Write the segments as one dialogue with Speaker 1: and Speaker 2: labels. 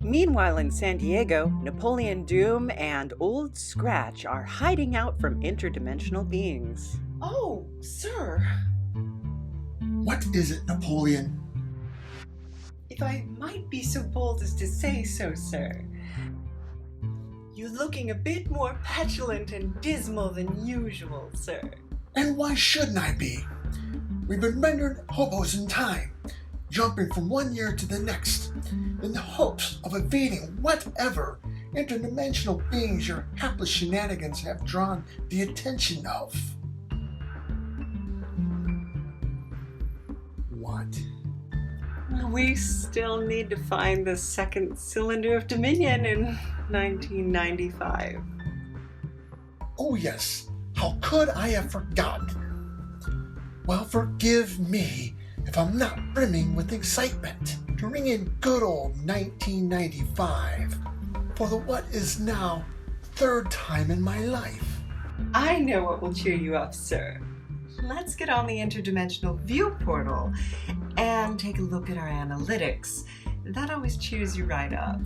Speaker 1: Meanwhile, in San Diego, Napoleon Doom and Old Scratch are hiding out from interdimensional beings.
Speaker 2: Oh, sir.
Speaker 3: What is it, Napoleon?
Speaker 2: If I might be so bold as to say so, sir. You're looking a bit more petulant and dismal than usual, sir.
Speaker 3: And why shouldn't I be? We've been rendered hobos in time, jumping from one year to the next, in the hopes of evading whatever interdimensional beings your hapless shenanigans have drawn the attention of. What?
Speaker 2: We still need to find the second cylinder of Dominion in 1995.
Speaker 3: Oh yes, how could I have forgotten? Well, forgive me if I'm not brimming with excitement to ring in good old 1995 for the what is now third time in my life.
Speaker 2: I know what will cheer you up, sir. Let's get on the interdimensional view portal and take a look at our analytics. That always cheers you right up.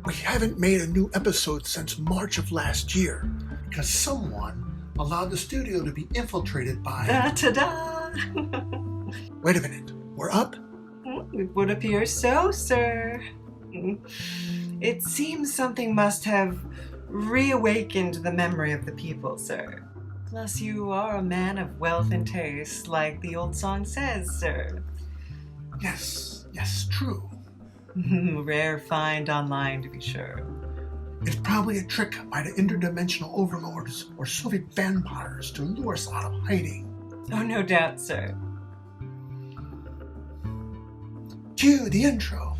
Speaker 3: We haven't made a new episode since March of last year because someone allowed the studio to be infiltrated by...
Speaker 2: Ta-da!
Speaker 3: Wait a minute, we're up?
Speaker 2: It would appear so, sir. It seems something must have reawakened the memory of the people, sir. Plus, you are a man of wealth and taste, like the old song says, sir.
Speaker 3: Yes, true.
Speaker 2: Rare find online, to be sure.
Speaker 3: It's probably a trick by the interdimensional overlords or Soviet vampires to lure us out of hiding.
Speaker 2: Oh, no doubt, sir.
Speaker 3: Cue the intro.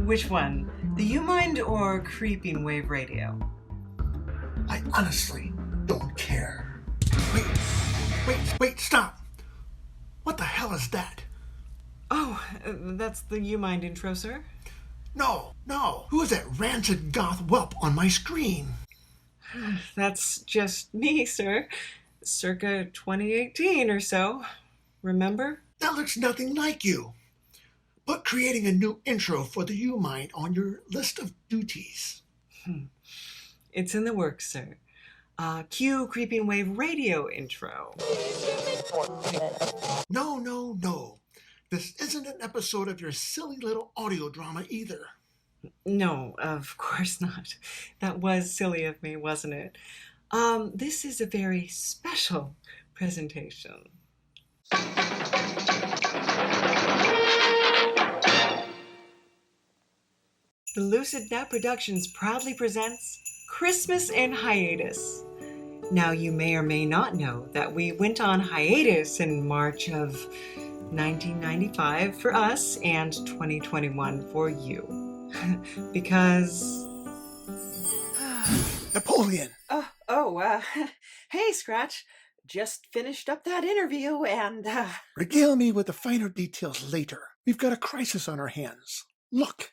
Speaker 2: Which one? The U-Mind or Creeping Wave Radio?
Speaker 3: I honestly don't care. Wait, stop! What the hell is that?
Speaker 2: Oh, that's the U-Mind intro, sir?
Speaker 3: No. Who is that rancid goth whelp on my screen?
Speaker 2: That's just me, sir. Circa 2018 or so. Remember?
Speaker 3: That looks nothing like you. Put creating a new intro for the U-Mind on your list of duties.
Speaker 2: It's in the works, sir. Cue Creeping Wave Radio intro.
Speaker 3: No. This isn't an episode of your silly little audio drama either.
Speaker 2: No, of course not. That was silly of me, wasn't it? This is a very special presentation. The Lucid Net Productions proudly presents Christmas in Hiatus. Now, you may or may not know that we went on hiatus in March of 1995 for us and 2021 for you. Because...
Speaker 3: Napoleon!
Speaker 1: Hey, Scratch. Just finished up that interview and...
Speaker 3: Regale me with the finer details later. We've got a crisis on our hands. Look!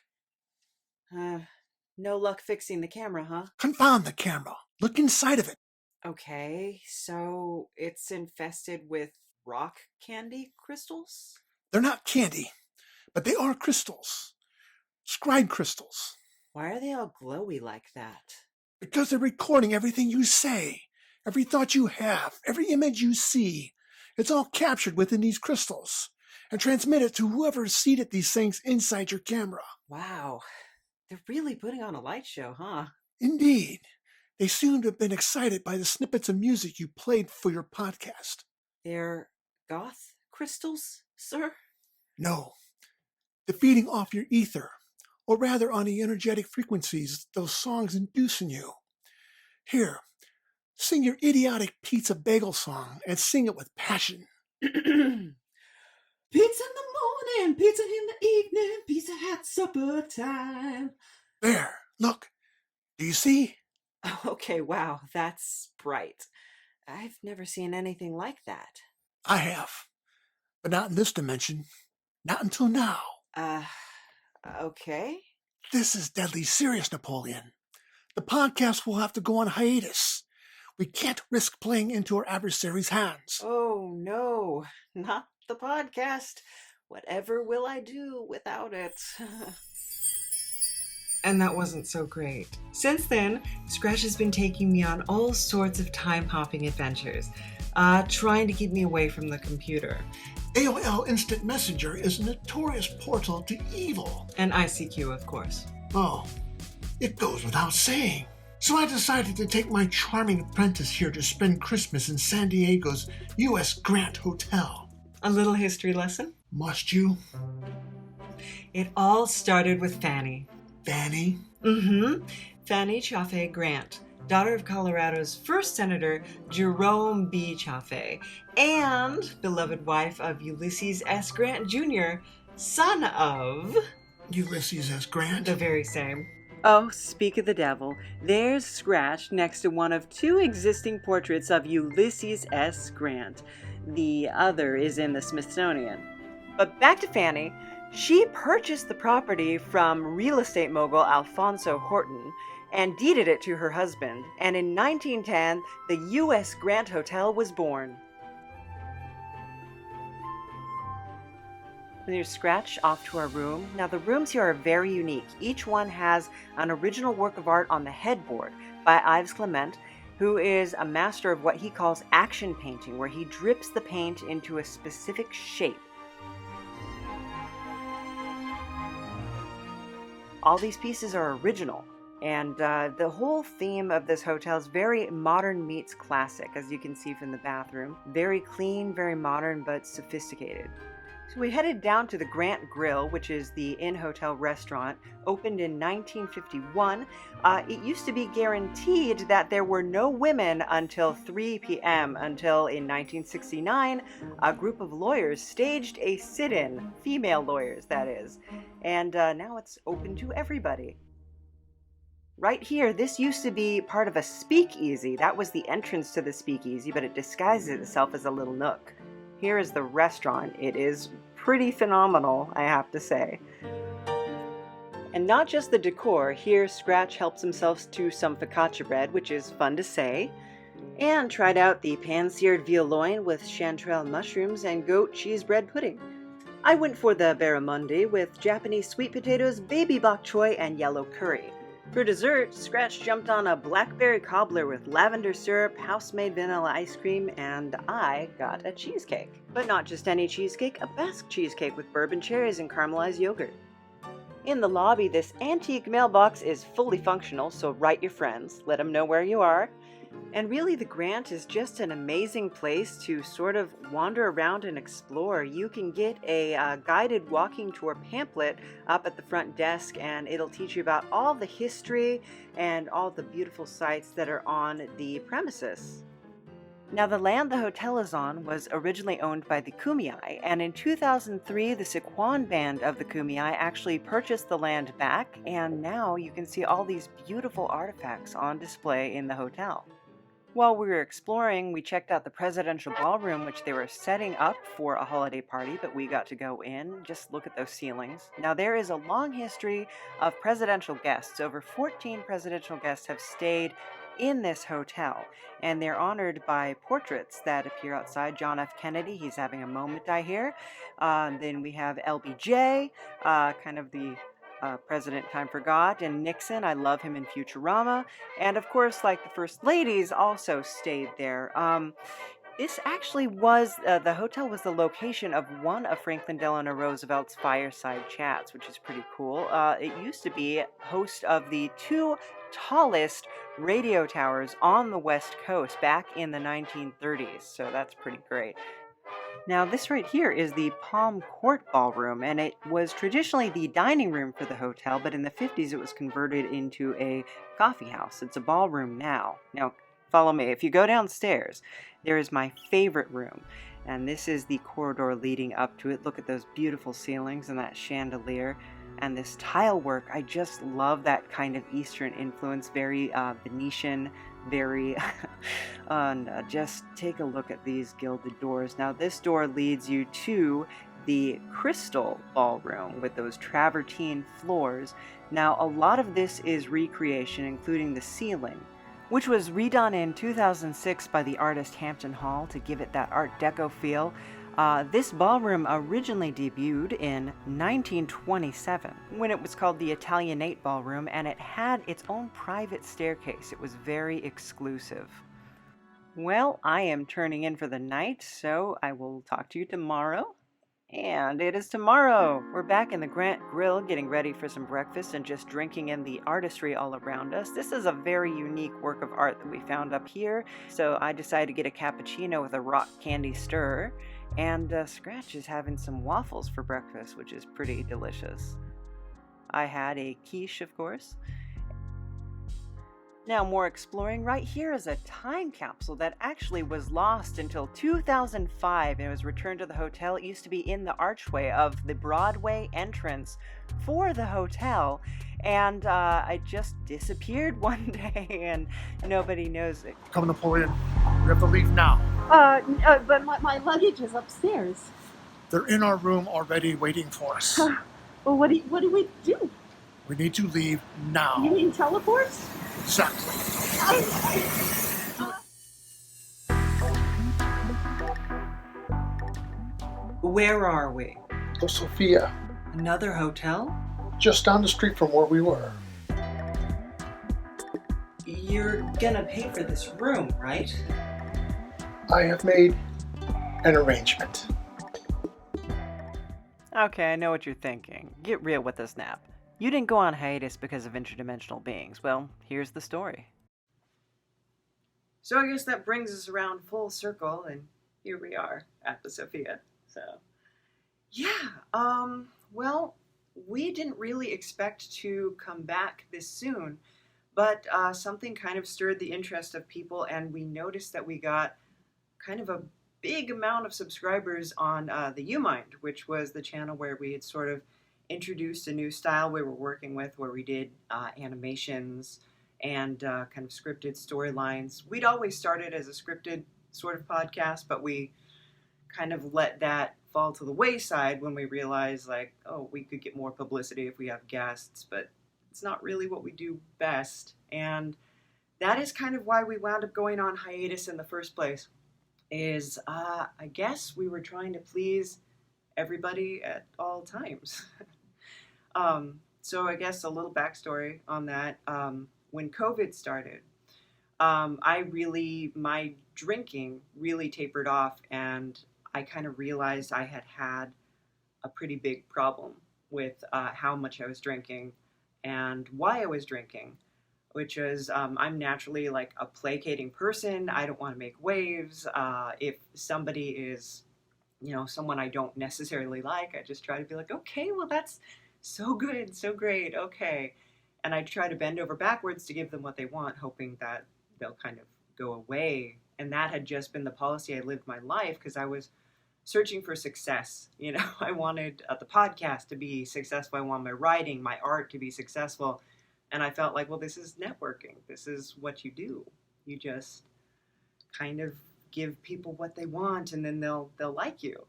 Speaker 1: No luck fixing the camera, huh?
Speaker 3: Confound the camera. Look inside of it.
Speaker 1: Okay, so it's infested with rock candy crystals?
Speaker 3: They're not candy, but they are crystals. Scribe crystals.
Speaker 1: Why are they all glowy like that?
Speaker 3: Because they're recording everything you say, every thought you have, every image you see. It's all captured within these crystals and transmitted to whoever seated these things inside your camera.
Speaker 1: Wow, they're really putting on a light show, huh?
Speaker 3: Indeed. They seem to have been excited by the snippets of music you played for your podcast.
Speaker 1: They're goth crystals, sir?
Speaker 3: No. They're feeding off your ether, or rather on the energetic frequencies those songs induce in you. Here, sing your idiotic pizza bagel song and sing it with passion.
Speaker 2: Pizza in the morning, pizza in the evening, pizza at supper time.
Speaker 3: There, look. Do you see?
Speaker 1: Okay, wow, that's bright. I've never seen anything like that.
Speaker 3: I have. But not in this dimension. Not until now.
Speaker 1: Okay.
Speaker 3: This is deadly serious, Napoleon. The podcast will have to go on hiatus. We can't risk playing into our adversary's hands.
Speaker 1: Oh, no, not the podcast. Whatever will I do without it?
Speaker 2: And that wasn't so great. Since then, Scratch has been taking me on all sorts of time-hopping adventures, trying to keep me away from the computer.
Speaker 3: AOL Instant Messenger is a notorious portal to evil.
Speaker 2: And ICQ, of course.
Speaker 3: Oh, it goes without saying. So I decided to take my charming apprentice here to spend Christmas in San Diego's U.S. Grant Hotel.
Speaker 2: A little history lesson?
Speaker 3: Must you?
Speaker 2: It all started with Fanny.
Speaker 3: Fanny?
Speaker 2: Mm-hmm. Fanny Chaffee Grant, daughter of Colorado's first Senator Jerome B. Chaffee, and beloved wife of Ulysses S. Grant Jr., son of...
Speaker 3: Ulysses S. Grant?
Speaker 2: The very same.
Speaker 1: Oh, speak of the devil, there's Scratch next to one of two existing portraits of Ulysses S. Grant. The other is in the Smithsonian. But back to Fanny. She purchased the property from real estate mogul Alfonso Horton and deeded it to her husband, and in 1910, the U.S. Grant Hotel was born. There's Scratch off to our room. Now the rooms here are very unique. Each one has an original work of art on the headboard by Yves Clement, who is a master of what he calls action painting, where he drips the paint into a specific shape. All these pieces are original, and the whole theme of this hotel is very modern meets classic, as you can see from the bathroom. Very clean, very modern, but sophisticated. So we headed down to the Grant Grill, which is the in-hotel restaurant, opened in 1951. It used to be guaranteed that there were no women until 3 p.m. until in 1969, a group of lawyers staged a sit-in, female lawyers that is, and now it's open to everybody. Right here, this used to be part of a speakeasy. That was the entrance to the speakeasy, but it disguised itself as a little nook. Here is the restaurant. It is pretty phenomenal, I have to say. And not just the decor, here Scratch helps himself to some focaccia bread, which is fun to say, and tried out the pan-seared veal loin with chanterelle mushrooms and goat cheese bread pudding. I went for the barramundi with Japanese sweet potatoes, baby bok choy, and yellow curry. For dessert, Scratch jumped on a blackberry cobbler with lavender syrup, house-made vanilla ice cream, and I got a cheesecake. But not just any cheesecake, a Basque cheesecake with bourbon cherries and caramelized yogurt. In the lobby, this antique mailbox is fully functional, so write your friends, let them know where you are. And really, the Grant is just an amazing place to sort of wander around and explore. You can get a guided walking tour pamphlet up at the front desk, and it'll teach you about all the history and all the beautiful sites that are on the premises. Now, the land the hotel is on was originally owned by the Kumeyaay, and in 2003, the Sycuan band of the Kumeyaay actually purchased the land back, and now you can see all these beautiful artifacts on display in the hotel. While we were exploring, we checked out the Presidential Ballroom, which they were setting up for a holiday party, but we got to go in. Just look at those ceilings. Now, there is a long history of presidential guests. Over 14 presidential guests have stayed in this hotel, and they're honored by portraits that appear outside. John F. Kennedy, he's having a moment, I hear. Then we have LBJ, kind of the President Time Forgot, and Nixon, I love him in Futurama, and of course, like the First Ladies also stayed there. This actually was, the hotel was the location of one of Franklin Delano Roosevelt's fireside chats, which is pretty cool. It used to be host of the two tallest radio towers on the West Coast back in the 1930s, so that's pretty great. Now, this right here is the Palm Court Ballroom, and it was traditionally the dining room for the hotel, but in the 50s it was converted into a coffee house. It's a ballroom now. Now, follow me. If you go downstairs, there is my favorite room, and this is the corridor leading up to it. Look at those beautiful ceilings and that chandelier and this tile work. I just love that kind of Eastern influence, very Venetian, very and just take a look at these gilded doors. Now this door leads you to the Crystal Ballroom with those travertine floors. Now a lot of this is recreation, including the ceiling, which was redone in 2006 by the artist Hampton Hall to give it that Art Deco feel. This ballroom originally debuted in 1927 when it was called the Italianate Ballroom, and it had its own private staircase. It was very exclusive. Well, I am turning in for the night, so I will talk to you tomorrow. And it is tomorrow! We're back in the Grant Grill getting ready for some breakfast and just drinking in the artistry all around us. This is a very unique work of art that we found up here, so I decided to get a cappuccino with a rock candy stir. And Scratch is having some waffles for breakfast, which is pretty delicious. I had a quiche, of course. Now, more exploring. Right here is a time capsule that actually was lost until 2005 and it was returned to the hotel. It used to be in the archway of the Broadway entrance for the hotel, and I just disappeared one day and nobody knows it.
Speaker 3: Come, Napoleon. We have to leave now.
Speaker 4: But my luggage is upstairs.
Speaker 3: They're in our room already waiting for us.
Speaker 4: Well, what do we do?
Speaker 3: We need to leave now.
Speaker 4: You mean teleport?
Speaker 3: Exactly.
Speaker 2: Where are we?
Speaker 3: The Sophia,
Speaker 2: Another hotel?
Speaker 3: just down the street from where we were.
Speaker 2: You're gonna pay for this room, right?
Speaker 3: I have made an arrangement.
Speaker 1: Okay, I know what you're thinking. Get real with this nap. You didn't go on hiatus because of interdimensional beings. Well, here's the story. So I guess that brings us around full circle, and here we are at the Sophia. So, yeah, well, we didn't really expect to come back this soon, but something kind of stirred the interest of people, and we noticed that we got kind of a big amount of subscribers on the UMind, which was the channel where we had sort of introduced a new style we were working with, where we did animations and kind of scripted storylines. We'd always started as a scripted sort of podcast, but we kind of let that fall to the wayside when we realized, like, oh, we could get more publicity if we have guests, but it's not really what we do best. And that is kind of why we wound up going on hiatus in the first place, is I guess we were trying to please everybody at all times. So I guess a little backstory on that. When COVID started, my drinking really tapered off, and I kind of realized I had a pretty big problem with how much I was drinking and why I was drinking, which is I'm naturally like a placating person. I don't want to make waves. If somebody is, someone I don't necessarily like, I just try to be like, okay, well, that's so good, so great, okay. And I try to bend over backwards to give them what they want, hoping that they'll kind of go away. And that had just been the policy I lived my life, because I was searching for success. I wanted the podcast to be successful. I wanted my writing, my art to be successful. And I felt like, well, this is networking. This is what you do. You just kind of give people what they want, and then they'll like you.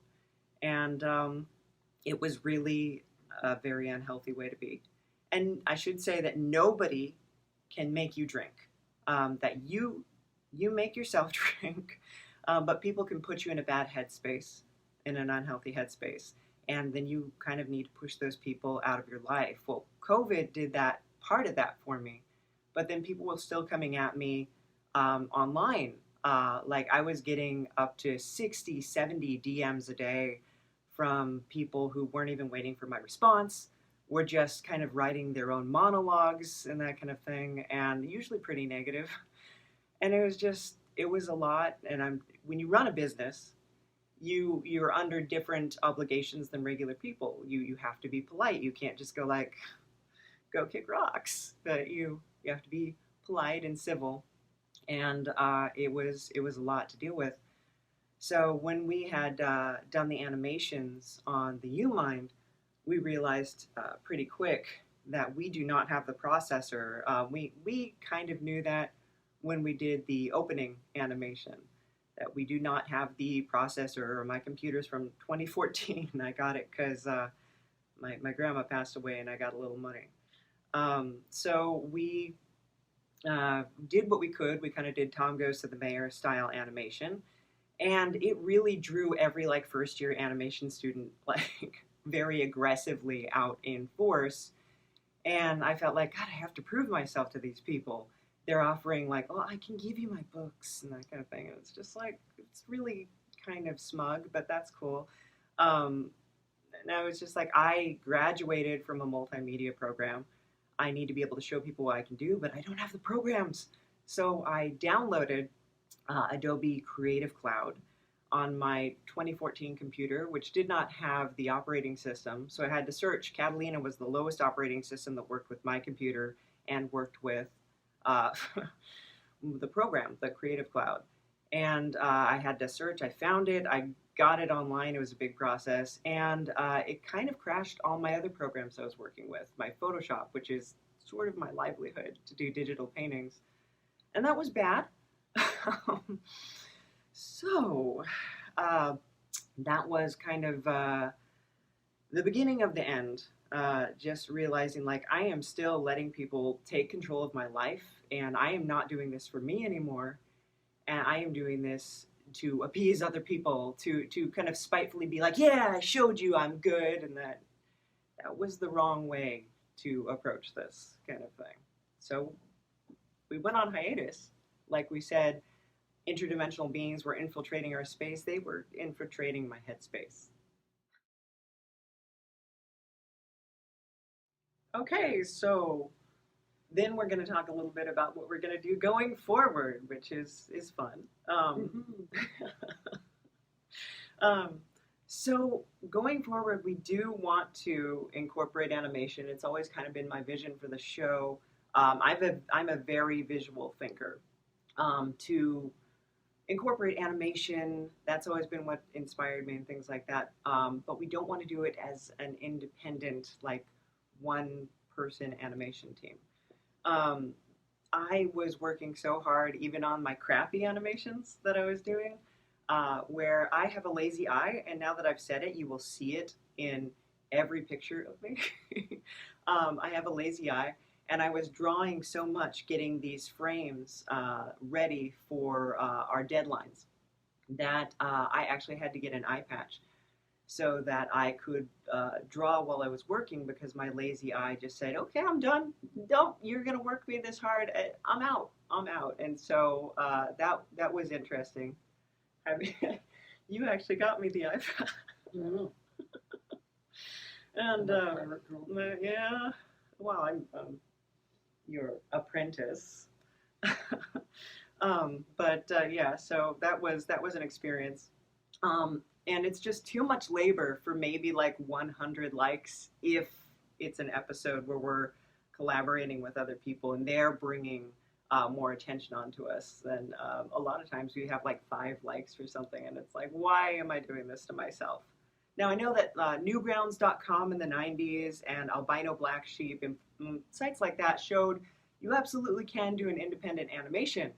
Speaker 1: And it was really a very unhealthy way to be. And I should say that nobody can make you drink. That you make yourself drink, but people can put you in a bad headspace, in an unhealthy headspace, and then you kind of need to push those people out of your life. Well, COVID did that, part of that for me, but then people were still coming at me online. Like I was getting up to 60, 70 DMs a day from people who weren't even waiting for my response, were just kind of writing their own monologues and that kind of thing, and usually pretty negative. And it was a lot. And when you run a business, you're under different obligations than regular people. You have to be polite. You can't just go like, go kick rocks. But you have to be polite and civil. And it was a lot to deal with. So when we had done the animations on the UMind, we realized pretty quick that we do not have the processor. We kind of knew that when we did the opening animation, that we do not have the processor. My computer's from 2014. I got it because my grandma passed away and I got a little money. So we did what we could. We kind of did Tom Goes to the Mayor style animation. And it really drew every like first year animation student like very aggressively out in force. And I felt like, God, I have to prove myself to these people. They're offering like, oh, I can give you my books and that kind of thing. And it's just like, it's really kind of smug, but that's cool. Um, and I was just like, I graduated from a multimedia program. I need to be able to show people what I can do, but I don't have the programs. So I downloaded Adobe Creative Cloud on my 2014 computer, which did not have the operating system. So I had to search. Catalina was the lowest operating system that worked with my computer and worked with uh, the program, the Creative Cloud. And I had to search. I found it. I got it online. It was a big process. And it kind of crashed all my other programs I was working with. My Photoshop, which is sort of my livelihood to do digital paintings. And that was bad. So that was kind of the beginning of the end. Just realizing like I am still letting people take control of my life, and I am not doing this for me anymore, and I am doing this to appease other people, to kind of spitefully be like, yeah, I showed you I'm good, and that was the wrong way to approach this kind of thing. So we went on hiatus. Like we said, interdimensional beings were infiltrating our space. They were infiltrating my headspace. Okay, so then we're going to talk a little bit about what we're going to do going forward, which is fun. So going forward, we do want to incorporate animation. It's always kind of been my vision for the show. I'm a very visual thinker. To incorporate animation, that's always been what inspired me and things like that. But we don't want to do it as an independent, like one person animation team. I was working so hard, even on my crappy animations that I was doing, where I have a lazy eye, and now that I've said it, you will see it in every picture of me. I have a lazy eye, and I was drawing so much, getting these frames ready for our deadlines, that I actually had to get an eye patch so that I could draw while I was working, because my lazy eye just said, okay, I'm done. Don't, you're going to work me this hard. I'm out. I'm out. And so that was interesting. I mean, you actually got me the iPad.
Speaker 3: Yeah.
Speaker 1: And yeah, well, I'm your apprentice. But yeah, so that was an experience. And it's just too much labor for maybe like 100 likes if it's an episode where we're collaborating with other people and they're bringing more attention onto us. Then a lot of times we have like 5 likes for something, and it's like, why am I doing this to myself? Now, I know that Newgrounds.com in the 90s and Albino Black Sheep and sites like that showed you absolutely can do an independent animation.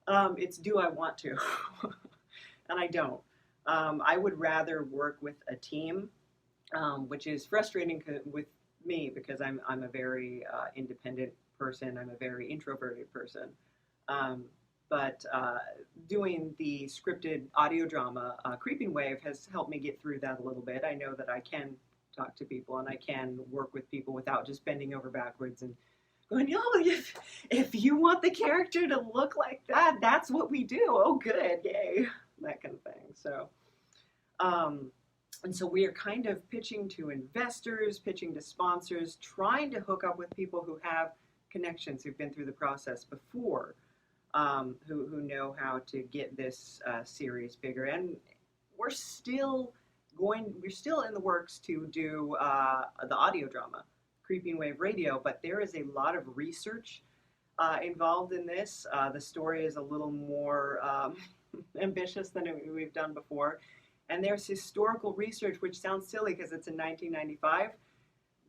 Speaker 1: It's do I want to? And I don't. I would rather work with a team, which is frustrating with me because I'm a very independent person. I'm a very introverted person. But doing the scripted audio drama, Creeping Wave, has helped me get through that a little bit. I know that I can talk to people and I can work with people without just bending over backwards and going, oh, if you want the character to look like that, that's what we do. Oh, good, yay, that kind of thing. So, and so we are kind of pitching to investors, pitching to sponsors, trying to hook up with people who have connections, who've been through the process before, who know how to get this series bigger. And we're still in the works to do the audio drama, Creeping Wave Radio, but there is a lot of research involved in this. The story is a little more ambitious than we've done before. And there's historical research, which sounds silly because it's in 1995.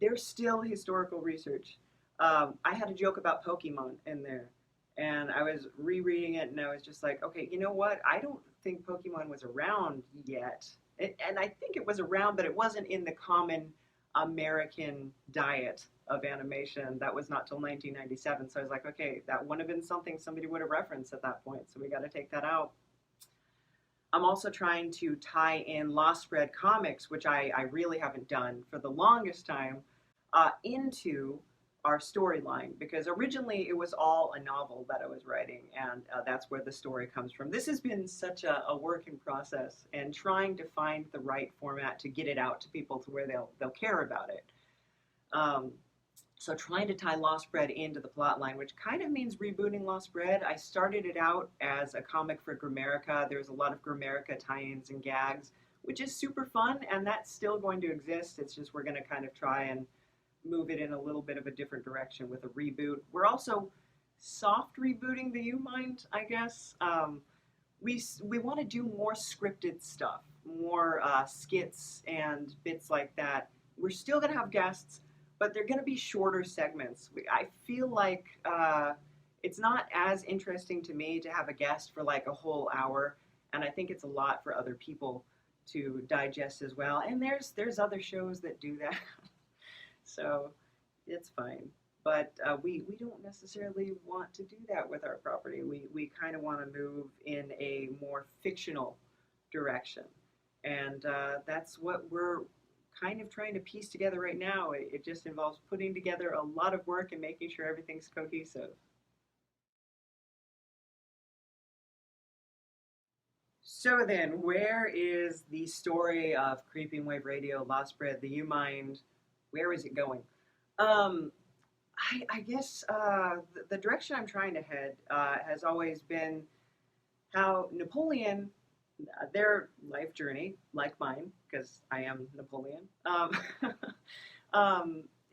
Speaker 1: There's still historical research. I had a joke about Pokemon in there. And I was rereading it, and I was just like, okay, you know what? I don't think Pokemon was around yet. And I think it was around, but it wasn't in the common American diet of animation. That was not till 1997. So I was like, okay, that wouldn't have been something somebody would have referenced at that point. So we got to take that out. I'm also trying to tie in Lost Bread comics, which I really haven't done for the longest time, into our storyline, because originally it was all a novel that I was writing, and that's where the story comes from. This has been such a work in process, and trying to find the right format to get it out to people to where they'll care about it. Um, so trying to tie Lost Bread into the plot line, which kind of means rebooting Lost Bread. I started it out as a comic for Grammarica. There's a lot of Grammarica tie-ins and gags, which is super fun, and that's still going to exist. It's just we're going to kind of try and move it in a little bit of a different direction with a reboot. We're also soft rebooting the U-Mind, I guess. We want to do more scripted stuff, more skits and bits like that. We're still going to have guests, but they're going to be shorter segments. I feel like it's not as interesting to me to have a guest for like a whole hour, and I think it's a lot for other people to digest as well. And there's other shows that do that, so it's fine. But we don't necessarily want to do that with our property. We kind of want to move in a more fictional direction, and that's what we're kind of trying to piece together right now. It just involves putting together a lot of work and making sure everything's cohesive. So then, where is the story of Creeping Wave Radio, Lost Bread, the U-Mind? Where is it going? I guess the direction I'm trying to head has always been how Napoleon, their life journey, like mine, because I am Napoleon,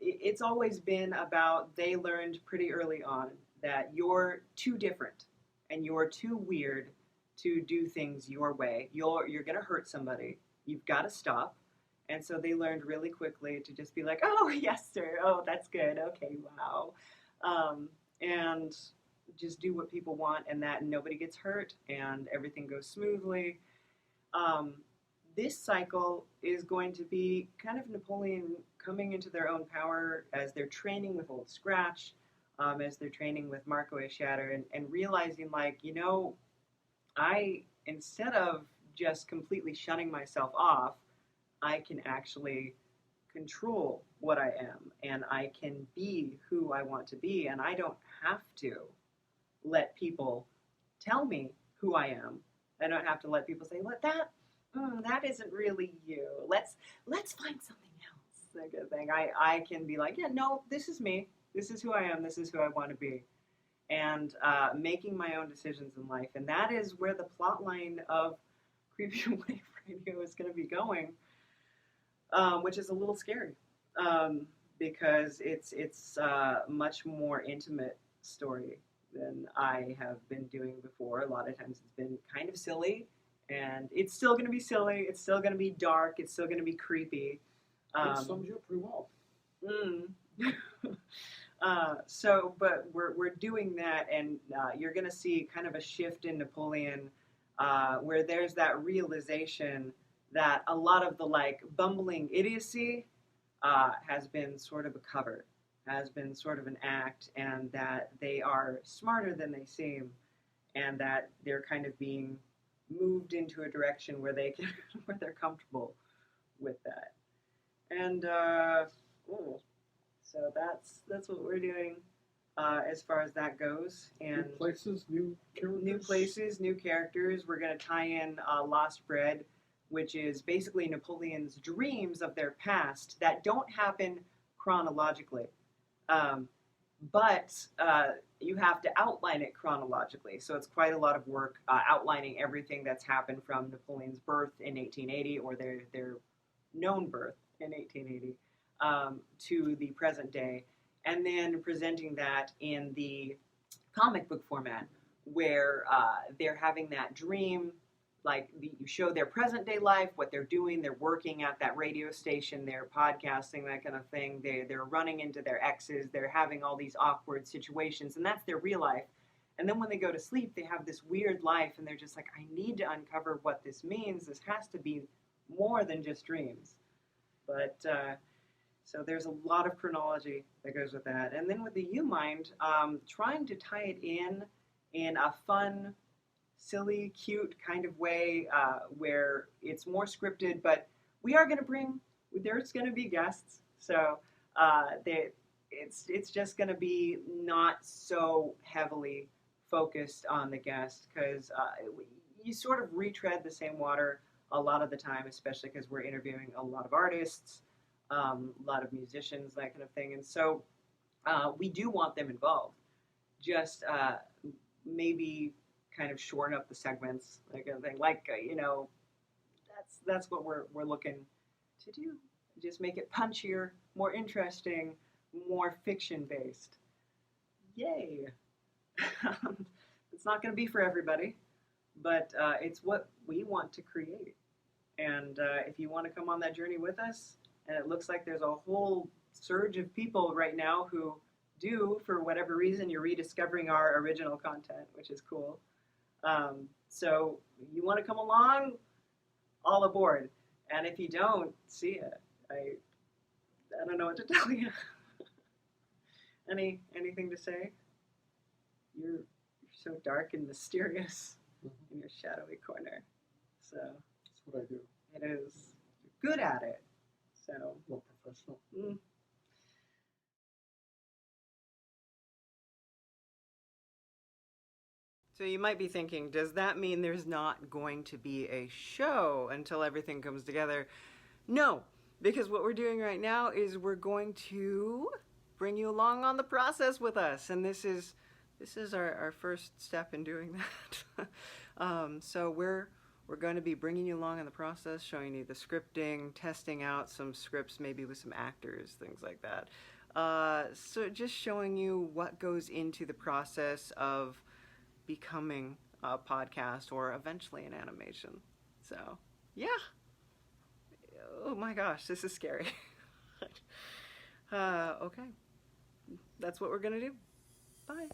Speaker 1: it's always been about they learned pretty early on that you're too different and you're too weird to do things your way. You're going to hurt somebody. You've got to stop. And so they learned really quickly to just be like, oh, yes, sir. Oh, that's good. Okay, wow. And just do what people want, and that nobody gets hurt and everything goes smoothly. This cycle is going to be kind of Napoleon coming into their own power as they're training with Old Scratch, as they're training with Marco A. Shatter, and realizing, like, instead of just completely shutting myself off, I can actually control what I am, and I can be who I want to be, and I don't have to let people tell me who I am. I don't have to let people say, "What that isn't really you. Let's find something else." That kind of thing. I can be like, "Yeah, no, this is me. This is who I am. This is who I want to be," and making my own decisions in life, and that is where the plot line of Creepy Wave Radio is going to be going. Which is a little scary, because it's a much more intimate story than I have been doing before. A lot of times it's been kind of silly, and it's still going to be silly. It's still going to be dark. It's still going to be creepy.
Speaker 3: That sums you up pretty well.
Speaker 1: But we're doing that, and you're going to see kind of a shift in Napoleon, where there's that realization that a lot of the like bumbling idiocy has been sort of a cover, has been sort of an act, and that they are smarter than they seem, and that they're kind of being moved into a direction where they can, where they're comfortable with that. And so that's what we're doing as far as that goes. And
Speaker 3: New places, new characters.
Speaker 1: New places, new characters. We're going to tie in Lost Bread, which is basically Napoleon's dreams of their past that don't happen chronologically. But you have to outline it chronologically. So it's quite a lot of work outlining everything that's happened from Napoleon's birth in 1880, or their known birth in 1880, to the present day, and then presenting that in the comic book format, where they're having that dream. Like, you show their present day life, what they're doing. They're working at that radio station, they're podcasting, that kind of thing. They're running into their exes, they're having all these awkward situations, and that's their real life. And then when they go to sleep, they have this weird life, and they're just like, I need to uncover what this means. This has to be more than just dreams. But so there's a lot of chronology that goes with that. And then with the U-Mind, trying to tie it in a fun,
Speaker 5: silly, cute kind of way where it's more scripted, but we are going to there's going to be guests. So it's just going to be not so heavily focused on the guest because you sort of retread the same water a lot of the time, especially because we're interviewing a lot of artists, a lot of musicians, that kind of thing. And so we do want them involved. Just maybe kind of shorten up the segments, that kind of thing. Like, that's what we're looking to do. Just make it punchier, more interesting, more fiction-based. Yay! It's not going to be for everybody, but it's what we want to create. And if you want to come on that journey with us, and it looks like there's a whole surge of people right now who do, for whatever reason, you're rediscovering our original content, which is cool. So you want to come along, all aboard. And if you don't, see ya. I don't know what to tell you. Anything to say? You're so dark and mysterious in your shadowy corner. So
Speaker 3: That's what I do.
Speaker 5: it is. You're good at it. So
Speaker 3: Well, professional.
Speaker 1: So you might be thinking, does that mean there's not going to be a show until everything comes together? No, because what we're doing right now is we're going to bring you along on the process with us, and this is our first step in doing that. So we're going to be bringing you along in the process, showing you the scripting, testing out some scripts, maybe with some actors, things like that. So just showing you what goes into the process of becoming a podcast or eventually an animation. So, yeah. Oh my gosh, this is scary. Okay. That's what we're going to do. Bye.